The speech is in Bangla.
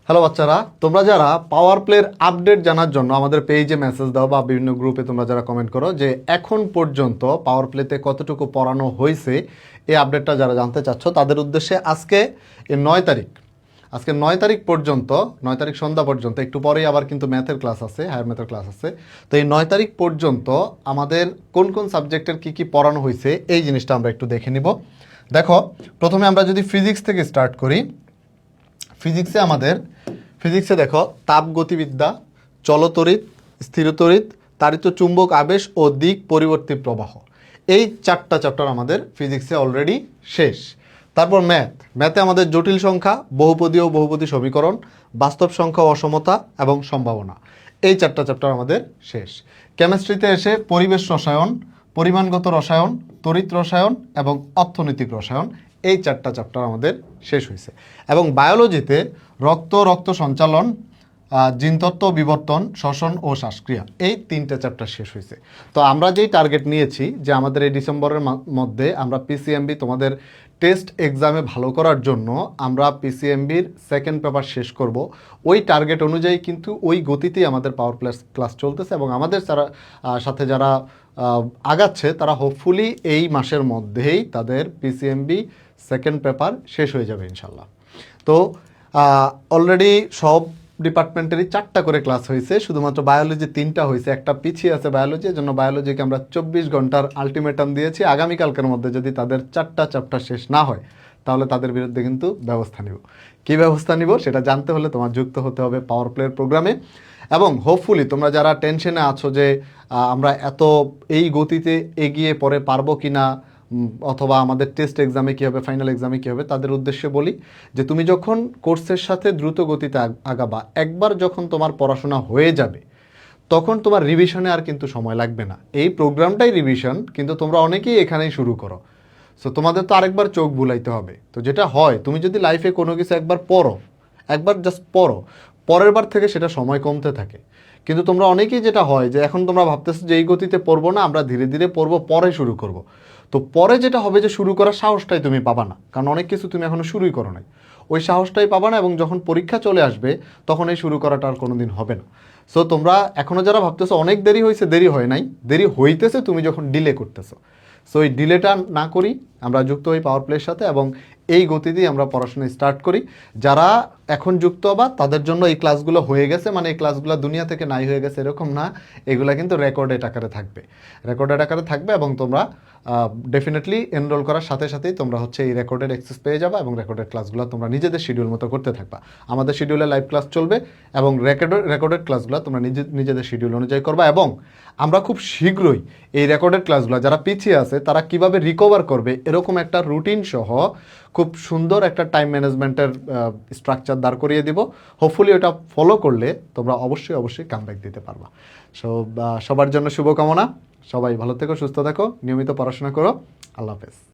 হ্যালো বাচ্চারা, তোমরা যারা পাওয়ার প্লের আপডেট জানার জন্য আমাদের পেজে মেসেজ দাও বা বিভিন্ন গ্রুপে তোমরা যারা কমেন্ট করো যে এখন পর্যন্ত পাওয়ার প্লেতে কতটুকু পড়ানো হয়েছে, এই আপডেটটা যারা জানতে চাচ্ছ তাদের উদ্দেশ্যে আজকে এই 9 তারিখ পর্যন্ত, 9 তারিখ সন্ধ্যা পর্যন্ত, একটু পরেই আবার কিন্তু ম্যাথের ক্লাস আছে, হায়ার ম্যাথের ক্লাস আছে। তো এই 9 তারিখ পর্যন্ত আমাদের কোন কোন সাবজেক্টের কী পড়ানো হয়েছে এই জিনিসটা আমরা একটু দেখে নিব। দেখো, প্রথমে আমরা যদি ফিজিক্স থেকে স্টার্ট করি, ফিজিক্সে দেখো তাপগতিবিদ্যা, চলতড়িৎ, স্থিরতড়িৎ, তাড়িত চুম্বক আবেশ ও দিক পরিবর্তী প্রবাহ, এই 4টা চ্যাপ্টার আমাদের ফিজিক্সে অলরেডি শেষ। তারপর ম্যাথে আমাদের জটিল সংখ্যা, বহুপদী ও বহুপদী সমীকরণ, বাস্তব সংখ্যা, অসমতা এবং সম্ভাবনা, এই 4টা চ্যাপ্টার আমাদের শেষ। কেমিস্ট্রিতে এসে পরিবেশ রসায়ন, পরিমাণগত রসায়ন, তড়িৎ রসায়ন এবং অর্থনৈতিক রসায়ন, এই 4টা চ্যাপ্টার আমাদের শেষ হয়েছে। এবং বায়োলজিতে রক্ত সঞ্চালন, জিনতত্ত্ব, বিবর্তন, শ্বসন ও শ্বাসক্রিয়া, এই 3টে চ্যাপ্টার শেষ হয়েছে। তো আমরা যেই টার্গেট নিয়েছি যে আমাদের এই ডিসেম্বরের মধ্যে আমরা পিসিএমবি তোমাদের টেস্ট এক্সামে ভালো করার জন্য আমরা পিসিএমবির সেকেন্ড পেপার শেষ করব, ওই টার্গেট অনুযায়ী কিন্তু ওই গতিতেই আমাদের পাওয়ার ক্লাস চলতেছে। এবং আমাদের সাথে যারা আগাচ্ছে তারা হোপফুলি এই মাসের মধ্যেই তাদের পিসিএমবি সেকেন্ড পেপার শেষ হয়ে যাবে ইনশাল্লাহ। তো অলরেডি সব ডিপার্টমেন্টেরই 4টা করে ক্লাস হয়েছে, শুধুমাত্র বায়োলজি 3টা হয়েছে, একটা পিছিয়ে আছে বায়োলজি। এর জন্য বায়োলজিকে আমরা 24 ঘন্টার আলটিমেটাম দিয়েছি, আগামীকালকের মধ্যে যদি তাদের 4টা চ্যাপ্টার শেষ না হয় তাহলে তাদের বিরুদ্ধে কিন্তু ব্যবস্থা নিব। কী ব্যবস্থা নিব সেটা জানতে হলে তোমার যুক্ত হতে হবে পাওয়ার প্লের প্রোগ্রামে। এবং হোপফুলি তোমরা যারা টেনশনে আছো যে আমরা এত এই গতিতে এগিয়ে পরে পারবো কি না, অথবা আমাদের টেস্ট এক্সামে কী হবে, ফাইনাল এক্সামে কী হবে, তাদের উদ্দেশ্যে বলি যে তুমি যখন কোর্সের সাথে দ্রুত গতিতে আগাবা, একবার যখন তোমার পড়াশোনা হয়ে যাবে তখন তোমার রিভিশনে আর কিন্তু সময় লাগবে না। এই প্রোগ্রামটাই রিভিশন, কিন্তু তোমরা অনেকেই এখানেই শুরু করো। সো তোমাদের তো আরেকবার চোখ বুলাইতে হবে। তো যেটা হয়, তুমি যদি লাইফে কোনো কিছু একবার পড়ো, একবার জাস্ট পড়ো, পরের বার থেকে সেটা সময় কমতে থাকে। কিন্তু তোমরা অনেকেই যেটা হয় যে এখন তোমরা ভাবতেছো যে এই গতিতে পড়বো না, আমরা ধীরে ধীরে পড়বো, পরে শুরু করব। তো পরে যেটা হবে যে শুরু করার সাহসটাই তুমি পাবা না, কারণ অনেক কিছু তুমি এখনো শুরুই করো নাই, ওই সাহসটাই পাবা না। এবং যখন পরীক্ষা চলে আসবে তখন এই শুরু করাটা আর কোনো দিন হবে না। সো তোমরা এখনও যারা ভাবতেছো অনেক দেরি হয়েছে, দেরি হয় নাই, দেরি হইতেছে তুমি যখন ডিলে করতেছো। সো এই ডিলেটা না করি, আমরা যুক্ত হই পাওয়ার প্লের সাথে এবং এই গতিতেই আমরা পড়াশোনা স্টার্ট করি। যারা এখন যুক্ত হবা তাদের জন্য এই ক্লাসগুলো হয়ে গেছে, মানে এই ক্লাসগুলো দুনিয়া থেকে নাই হয়ে গেছে এরকম না, এগুলো কিন্তু রেকর্ডেড আকারে থাকবে এবং তোমরা ডেফিনেটলি এনরোল করার সাথে সাথেই তোমরা এই রেকর্ডেড অ্যাক্সেস পেয়ে যাবা এবং রেকর্ডেড ক্লাসগুলো তোমরা নিজেদের শিডিউল মতো করতে থাকবা। আমাদের শিডিউলে লাইভ ক্লাস চলবে এবং রেকর্ডেড ক্লাসগুলো তোমরা নিজেদের শিডিউল অনুযায়ী করবা। এবং আমরা খুব শীঘ্রই এই রেকর্ডেড ক্লাসগুলো যারা পিছিয়ে আছে তারা কিভাবে রিকভার করবে এরকম একটা রুটিন সহ খুব সুন্দর একটা টাইম ম্যানেজমেন্টের স্ট্রাকচার দাঁড় করিয়ে দিব। হোপফুলি ওটা ফলো করলে তোমরা অবশ্যই কামব্যাক দিতে পারবা। সো সবার জন্য শুভকামনা, সবাই ভালো থেকো, সুস্থ থাকো, নিয়মিত পড়াশোনা করো। আল্লাহ হাফেজ।